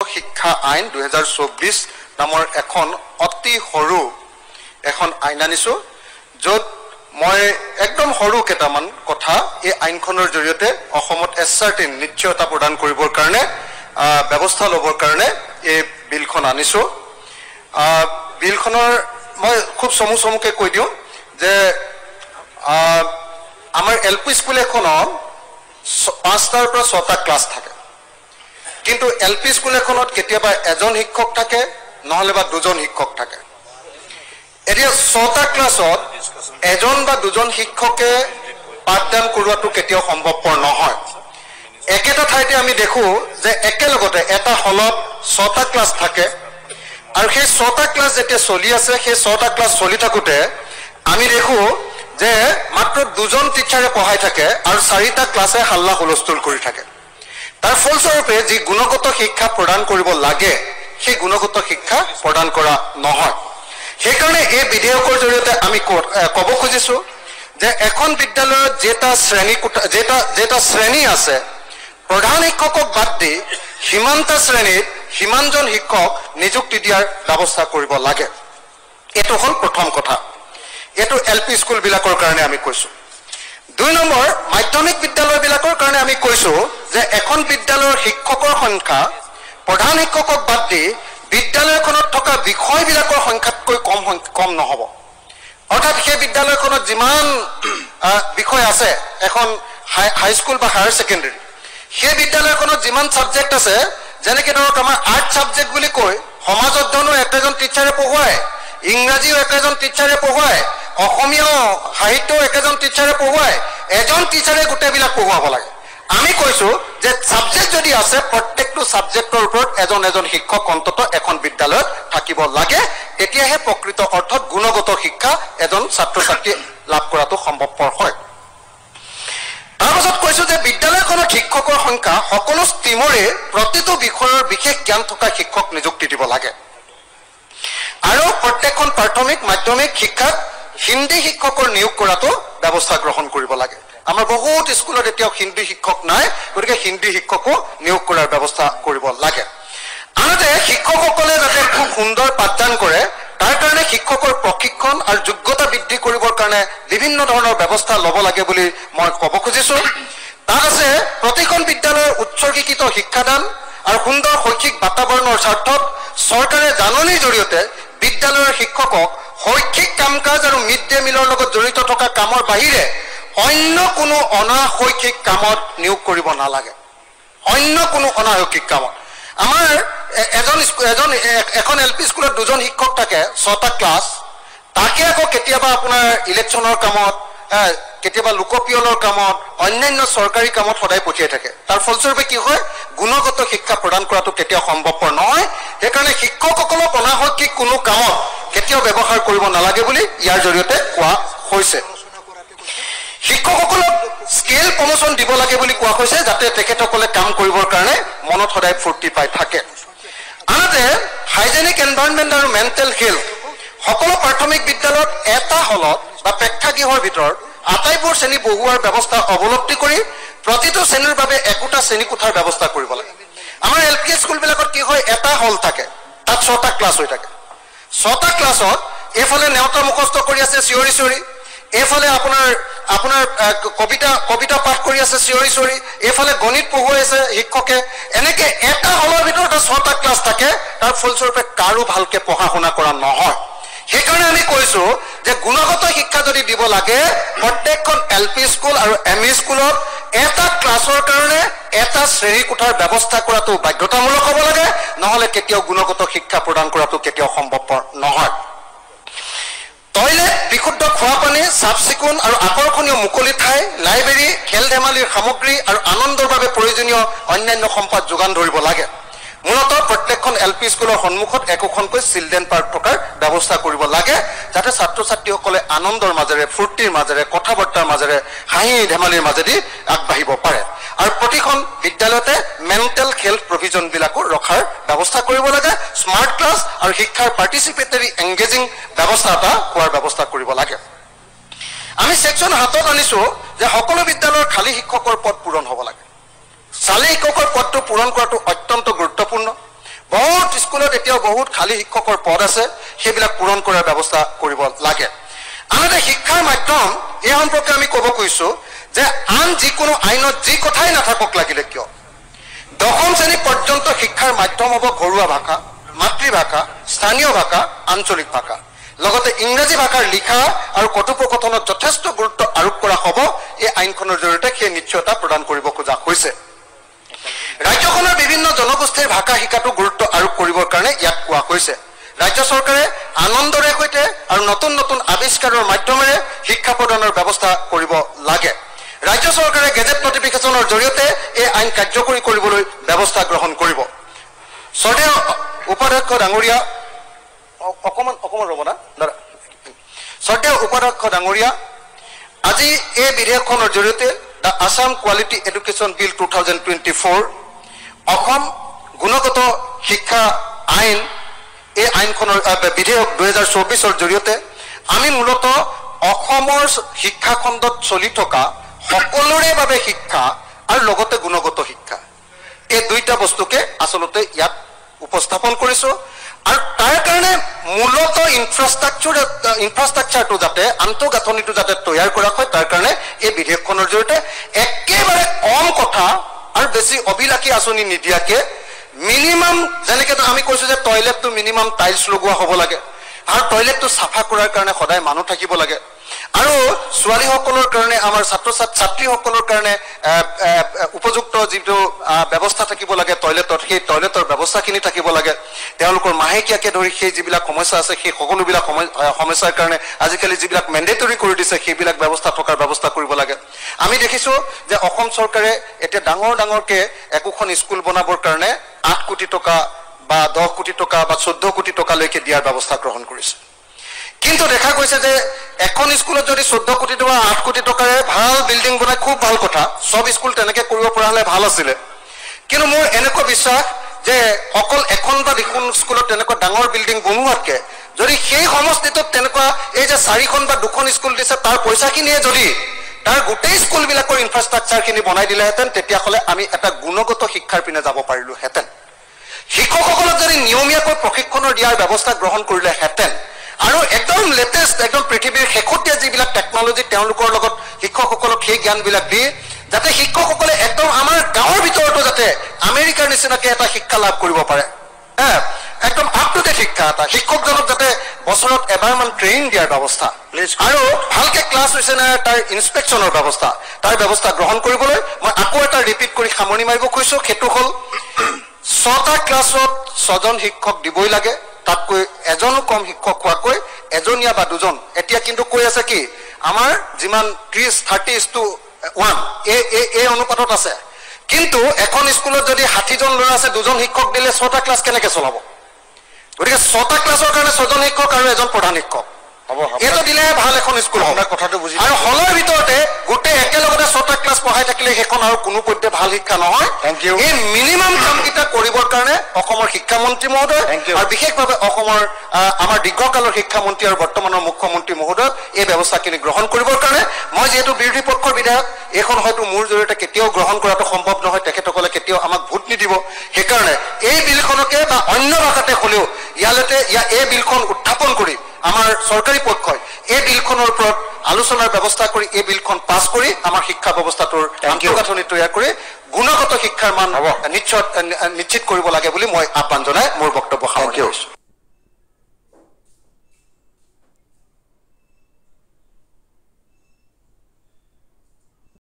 শিক্ষা আইন 2024 নামৰ এখন অতি সৰু এখন আইন আনিছো য'ত মই একদম সৰু কেইটামান কথা এই আইনখনৰ জৰিয়তে অসমত এছাৰ্টিন নিশ্চয়তা প্ৰদান কৰিবৰ কাৰণে ব্যৱস্থা ল'বৰ কাৰণে এই বিলখন আনিছো বিলখনৰ মই খুব চমুকে কৈ দিওঁ যে আমাৰ এলপি স্কুল এখনত 5টাৰ পৰা 6টা ক্লাছ থাকে কিন্তু এলপি স্কুল এখনত কেতিয়াবা এজন শিক্ষক থাকে নহলে বা দুজন শিক্ষক থাকে এতিয়া 6টা ক্লাছত এজন বা দুজন শিক্ষকে পাঠদান কৰোৱাটো কেতিয়াও সম্ভৱপৰ নহয় একেটা ঠাইতে আমি দেখো যে একেলগতে এটা হলত 6টা ক্লাছ থাকে আৰু সেই 6টা ক্লাছ যেতিয়া চলি আছে সেই 6টা ক্লাছ চলি থাকোতে আমি দেখো যে মাত্ৰ দুজন টিচাৰে পঢ়াই থাকে আৰু 4টা ক্লাছে হাল্লা হুলস্থুল কৰি থাকে তাৰ ফলস্বৰূপে যি গুণগত শিক্ষা প্ৰদান কৰিব লাগে সেই গুণগত শিক্ষা প্ৰদান কৰা নহয় সেইকাৰণে এই বিধেয়কৰ জৰিয়তে আমি ক'ব খুজিছো যে এখন বিদ্যালয়ত যেটা শ্ৰেণী আছে প্ৰধান শিক্ষকক বাদ দি সীমান্ত শ্ৰেণীত সীমানজন শিক্ষক নিযুক্তি দিয়াৰ ব্যৱস্থা কৰিব লাগে এটো হল প্ৰথম কথা এটো এলপি স্কুল বিলাকৰ কাৰণে আমি কৈছো 2 নম্বৰ মাধ্যমিক বিদ্যালয় বিলাকৰ কাৰণে আমি কৈছো যে এখন বিদ্যালয়ৰ শিক্ষকৰ সংখ্যা প্ৰধান শিক্ষকক বাদ দি বিদ্যালয়খনত থকা বিষয়বিলাকৰ সংখ্যাতকৈ কম নহব অৰ্থাৎ সেই বিদ্যালয়খনত যিমান বিষয় আছে এখন হাই স্কুল বা হায়াৰ সেকেন্ডাৰী সেই বিদ্যালয়খনত যিমান সাবজেক্ট আছে যেনেকৈ ধৰক আমাৰ আৰ্ট সাবজেক্ট বুলি কয় সমাজ অধ্যয়নো একজন টিচাৰে পঢ়ুৱায় ইংৰাজীও একজন টিচাৰে পঢ়ুৱায় অসমীয়া সাহিত্য একজন টিচাৰে পঢ়ুৱায় এজন টিচাৰে গোটেইবিলাক পঢ়ুৱাব লাগে আমি কৈছো যে সাবজেক্ট যদি আছে প্ৰত্যেকটো সাবজেক্টৰ ওপৰত এজন শিক্ষক অন্তত এখন বিদ্যালয়ত থাকিব লাগে তেতিয়াহে প্ৰকৃত অৰ্থত গুণগত শিক্ষা এজন ছাত্ৰ ছাত্ৰী লাভ কৰাটো সম্ভৱপৰ হয় তাৰপাছত কৈছো যে বিদ্যালয়খনত শিক্ষকৰ সংখ্যা সকলো ষ্ট্ৰীমৰে প্ৰতিটো বিষয়ৰ বিশেষ জ্ঞান থকা শিক্ষক নিযুক্তি দিব লাগে আৰু প্ৰত্যেকখন প্ৰাথমিক মাধ্যমিক শিক্ষাত হিন্দী শিক্ষকৰ নিয়োগ কৰাটো ব্যৱস্থা গ্ৰহণ কৰিব লাগে আমাৰ বহুত স্কুলত এতিয়াও হিন্দী শিক্ষক নাই গতিকে হিন্দী শিক্ষকো নিয়োগ কৰাৰ ব্যৱস্থা কৰিব লাগে আনহাতে শিক্ষকসকলে যাতে খুব সুন্দৰ পাঠদান কৰে তাৰ কাৰণে শিক্ষকৰ প্ৰশিক্ষণ আৰু যোগ্যতা বৃদ্ধি কৰিবৰ কাৰণে বিভিন্ন ধৰণৰ ব্যৱস্থা ল'ব লাগে বুলি মই ক'ব খুজিছো তাৰ আছে প্ৰতিখন বিদ্যালয়ৰ উৎসৰ্গীকৃত শিক্ষাদান আৰু সুন্দৰ শৈক্ষিক বাতাবৰণৰ স্বাৰ্থত চৰকাৰে জাননীৰ জৰিয়তে বিদ্যালয়ৰ শিক্ষকক শৈক্ষিক কাম-কাজ আৰু মিড ডে মিলৰ লগত জড়িত থকা কামৰ বাহিৰে অন্য কোনো অনাশৈক্ষিক কামত নিয়োগ কৰিব নালাগে অন্য কোনো অনাশৈক্ষিক কামত আমাৰ এখন এলপি স্কুলত দুজন শিক্ষক থাকে 6টা ক্লাছ তাকে আকৌ কেতিয়াবা আপোনাৰ ইলেকশ্যনৰ কামত কেতিয়াবা লোকপিয়লৰ কামত অন্যান্য চৰকাৰী কামত সদায় পঠিয়াই থাকে তাৰ ফলস্বৰূপে কি হয় গুণগত শিক্ষা প্ৰদান কৰাটো কেতিয়াও সম্ভৱপৰ নহয় সেইকাৰণে শিক্ষকসকলক অনাশৈক্ষিক কোনো কামত কেতিয়াও ব্যৱহাৰ কৰিব নালাগে বুলি ইয়াৰ জৰিয়তে কোৱা হৈছে শিক্ষকসকলক স্কিল প্ৰমোশন দিব লাগে বুলি কোৱা হৈছে যাতে তেখেতসকলে কাম কৰিবৰ কাৰণে মনত সদায় ফুৰ্তি পাই থাকে আনহাতে হাইজেনিক এনভাইৰনমেণ্ট আৰু মেণ্টেল হেল্থ সকলো প্ৰাথমিক বিদ্যালয়ত এটা হলত বা প্ৰেক্ষাগৃহৰ ভিতৰত আটাইবোৰ শ্ৰেণী বহুৱাৰ ব্যৱস্থা অৱলম্বন কৰি প্ৰতিটো শ্ৰেণীৰ বাবে একোটা শ্ৰেণী কোঠাৰ ব্যৱস্থা কৰিব লাগে আমাৰ এলপি স্কুলবিলাকত কি হয় এটা হল থাকে তাত 6টা ক্লাছ হৈ থাকে 6টা ক্লাছত এফালে নেওতা মুখস্থ কৰি আছে চিঞৰি এফালে আপোনাৰ কবিতা পাঠ কৰি আছে চিঞৰি এফালে গণিত পঢ়ুৱাই আছে শিক্ষকে এনেকে এটা হলৰ ভিতৰত 6টা ক্লাছ থাকে তাৰ ফলস্বৰূপে কাৰো ভালকে পঢ়া শুনা কৰা নহয় সেইকাৰণে আমি কৈছো যে গুণগত শিক্ষা যদি দিব লাগে প্ৰত্যেকখন এলপি স্কুল আৰু এমই স্কুলত এটা ক্লাছৰ কাৰণে এটা শ্ৰেণী কোঠাৰ ব্যৱস্থা কৰাটো বাধ্যতামূলক হ'ব লাগে নহলে কেতিয়াও গুণগত শিক্ষা প্ৰদান কৰাটো কেতিয়াও সম্ভৱপৰ নহয় টয়লেট বিশুদ্ধ খোৱা পানী চাফ চিকুণ আৰু আকৰ্ষণীয় মুকলি ঠাই লাইব্ৰেৰী খেল ধেমালিৰ সামগ্ৰী আৰু আনন্দৰ বাবে প্ৰয়োজনীয় অন্যান্য সম্পদ যোগান ধৰিব লাগে মূলতঃ প্ৰত্যেকখন এলপি স্কুলৰ সন্মুখত একোখনকৈ চিলড্ৰেন পাৰ্ক থকাৰ ব্যৱস্থা কৰিব লাগে যাতে ছাত্ৰ ছাত্ৰীসকলে আনন্দৰ মাজেৰে ফূৰ্তিৰ মাজেৰে কথা বতৰাৰ মাজেৰে হাঁহি ধেমালিৰ মাজেদি আগবাঢ়িব পাৰে আৰু প্ৰতিখন বিদ্যালয়তে মেণ্টেল হেল্থ প্ৰভিজনবিলাকো ৰখাৰ ব্যৱস্থা কৰিব লাগে স্মাৰ্ট ক্লাছ আৰু শিক্ষাৰ পাৰ্টিচিপেটৰী এংগেজিং ব্যৱস্থা এটা হোৱাৰ ব্যৱস্থা কৰিব লাগে আমি সেকশন হাতত আনিছো যে সকলো বিদ্যালয়ৰ খালী শিক্ষকৰ পদ পূৰণ হ'ব লাগে চালি শিক্ষকৰ পদটো পূৰণ কৰাটো অত্যন্ত গুৰুত্বপূৰ্ণ স্কুলত এতিয়াও বহুত খালী শিক্ষকৰ পদ আছে সেইবিলাক পূৰণ কৰাৰ ব্যৱস্থা কৰিব লাগে আনহাতে শিক্ষাৰ মাধ্যম এই সম্পৰ্কে আমি ক'ব কৈছো যে আন যিকোনো আইনত যি কথাই নাথাকক লাগিলে কিয় দশম শ্ৰেণী পৰ্যন্ত শিক্ষাৰ মাধ্যম হ'ব ঘৰুৱা ভাষা মাতৃভাষা স্থানীয় ভাষা আঞ্চলিক ভাষা লগতে ইংৰাজী ভাষাৰ লিখা আৰু কথোপকথনত যথেষ্ট গুৰুত্ব আৰোপ কৰা হ'ব এই আইনখনৰ জৰিয়তে সেই নিশ্চয়তা প্ৰদান কৰিব খোজা হৈছে ৰাজ্যখনৰ বিভিন্ন জনগোষ্ঠীৰ ভাষা শিকাটো গুৰুত্ব আৰোপ কৰিবৰ কাৰণে ইয়াত কোৱা হৈছে ৰাজ্য চৰকাৰে আনন্দৰে সৈতে আৰু নতুন নতুন আৱিষ্কাৰৰ মাধ্যমেৰে শিক্ষা প্ৰদানৰ ব্যৱস্থা কৰিব লাগে ৰাজ্য চৰকাৰে গেজেট নটিফিকেশ্যনৰ জৰিয়তে এই আইন কাৰ্যকৰী কৰিবলৈ ব্যৱস্থা গ্ৰহণ কৰিব শ্ৰদ্ধেয় উপাধ্যক্ষ ডাঙৰীয়া অকমান ৰ'ব না দাদা শ্ৰদ্ধেয় উপাধ্যক্ষ ডাঙৰীয়া আজি এই বিধেয়কখনৰ জৰিয়তে দ্য আছাম কোৱালিটি এডুকেশ্যন বিল 2024 অসম গুণগত শিক্ষা আইন এই আইনখনৰ বিধেয়ক 2024ৰ জৰিয়তে আমি মূলতঃ অসমৰ শিক্ষা খণ্ডত চলি থকা সকলোৰে বাবে শিক্ষা আৰু লগতে গুণগত শিক্ষা এই দুইটা বস্তুকে আচলতে ইয়াত উপস্থাপন কৰিছো আৰু তাৰ কাৰণে মূলতঃ ইনফ্ৰাষ্ট্ৰাকচাৰটো যাতে আন্তঃগাঁথনিটো যাতে তৈয়াৰ কৰা হয় তাৰ কাৰণে এই বিধেয়কখনৰ জৰিয়তে একেবাৰে কম কথা আৰু বেছি অবিলাসী আঁচনি নিদিয়াকে মিনিমাম যেনেকৈ আমি কৈছো যে টয়লেটটো মিনিমাম টাইলছ লগোৱা হ'ব লাগে আৰু টয়লেটটো চাফা কৰাৰ কাৰণে সদায় মানুহ থাকিব লাগে আৰু ছোৱালীসকলৰ কাৰণে আমাৰ ছাত্ৰীসকলৰ কাৰণে উপযুক্ত যিটো ব্যৱস্থা থাকিব লাগে টয়লেটত সেই টয়লেটৰ ব্যৱস্থাখিনি থাকিব লাগে তেওঁলোকৰ মাহেকীয়াকে ধৰি সেই যিবিলাক সমস্যা আছে সেই সকলোবিলাক সমস্যাৰ কাৰণে আজিকালি যিবিলাক মেণ্ডেটৰী কৰি দিছে সেইবিলাক ব্যৱস্থা থকাৰ ব্যৱস্থা কৰিব লাগে আমি দেখিছো যে অসম চৰকাৰে এতিয়া ডাঙৰকৈ একোখন স্কুল বনাবৰ কাৰণে 8 কোটি টকা বা 10 কোটি টকা বা 14 কোটি টকালৈকে দিয়াৰ ব্যৱস্থা গ্ৰহণ কৰিছে কিন্তু দেখা গৈছে যে এখন স্কুলত যদি 14 কোটি টকা 8 কোটি টকাৰে ভাল বিল্ডিং বনাই খুব ভাল কথা সব স্কুল তেনেকৈ কৰিব পৰা হলে ভাল আছিল কিন্তু মোৰ এনেকুৱা বিশ্বাস যে অকল এখন বা দুখন স্কুলত তেনেকুৱা ডাঙৰ বিল্ডিং বনোৱাতকৈ যদি সেই সমষ্টিটোত তেনেকুৱা এই যে 4খন বা 2খন স্কুল দিছে তাৰ পইচাখিনিয়ে যদি তাৰ গোটেই স্কুলবিলাকৰ ইনফ্ৰাষ্ট্ৰাকচাৰখিনি বনাই দিলেহেঁতেন তেতিয়াহ'লে আমি এটা গুণগত শিক্ষাৰ পিনে যাব পাৰিলোহেঁতেন শিক্ষকসকলক যদি নিয়মীয়াকৈ প্ৰশিক্ষণৰ দিয়াৰ ব্যৱস্থা গ্ৰহণ কৰিলেহেঁতেন আৰু একদম লেটেষ্ট একদম পৃথিৱীৰ শেহতীয়া যিবিলাক টেকনলজি তেওঁলোকৰ লগত শিক্ষকসকলক সেই জ্ঞানবিলাক দি যাতে শিক্ষকসকলে একদম আমাৰ গাঁৱৰ ভিতৰতো যাতে আমেৰিকাৰ নিচিনাকৈ এটা শিক্ষা লাভ কৰিব পাৰে একদম আপ টু ডেট শিক্ষা এটা শিক্ষকজনক যাতে বছৰত এবাৰমান ট্ৰেইন দিয়াৰ ব্যৱস্থা আৰু ভালকৈ ক্লাছ হৈছে নে তাৰ ইনস্পেকশ্যনৰ ব্যৱস্থা তাৰ ব্যৱস্থা গ্ৰহণ কৰিবলৈ মই আকৌ এটা ৰিপিট কৰি সামৰণি মাৰিব কৈছোঁ সেইটো হ'ল 6টা ক্লাছত 6জন শিক্ষক দিবই লাগে তাতকৈ এজনো কম শিক্ষক হোৱাকৈ এজনীয়া বা দুজন এতিয়া কিন্তু কৈ আছে কি আমাৰ যিমান 30:1 এই অনুপাতত আছে কিন্তু এখন স্কুলত যদি 60জন ল'ৰা আছে দুজন শিক্ষক দিলে 6টা ক্লাছ কেনেকৈ চলাব গতিকে 6টা ক্লাছৰ কাৰণে 6জন শিক্ষক আৰু এজন প্ৰধান শিক্ষক এইটো দিলেহে ভাল এখন স্কুল হ'ব কথাটো বুজি আৰু হলৰ ভিতৰতে গোটেই একেলগতে 6টা ক্লাছ পঢ়াই থাকিলে সেইখন আৰু কোনো পধ্যে ভাল শিক্ষা নহয় এই মিনিমাম কামকেইটা কৰিবৰ কাৰণে অসমৰ শিক্ষামন্ত্ৰী মহোদয় আৰু বিশেষভাৱে অসমৰ আমাৰ দীৰ্ঘকালৰ শিক্ষামন্ত্ৰী আৰু বৰ্তমানৰ মুখ্যমন্ত্ৰী মহোদয় এই ব্যৱস্থাখিনি গ্ৰহণ কৰিবৰ কাৰণে মই যিহেতু বিৰোধী পক্ষৰ বিধায়ক এইখন হয়তো মোৰ জৰিয়তে কেতিয়াও গ্ৰহণ কৰাটো সম্ভৱ নহয় তেখেতসকলে কেতিয়াও আমাক ভোট নিদিব সেইকাৰণে এই বিলখনকে বা অন্য ভাষাতে হ'লেও ইয়ালৈকে এই বিলখন উত্থাপন কৰি আমাৰ চৰকাৰী পক্ষই এই বিলখনৰ ওপৰত আলোচনাৰ ব্যৱস্থা কৰি এই বিলখন পাছ কৰি আমাৰ শিক্ষা ব্যৱস্থাটোৰ আন্তঃগাঁথনি তৈয়াৰ কৰি গুণগত শিক্ষাৰ মান নিশ্চিত কৰিব লাগে বুলি মই আহ্বান জনাই মোৰ বক্তব্য সামৰণি কৰিছোঁ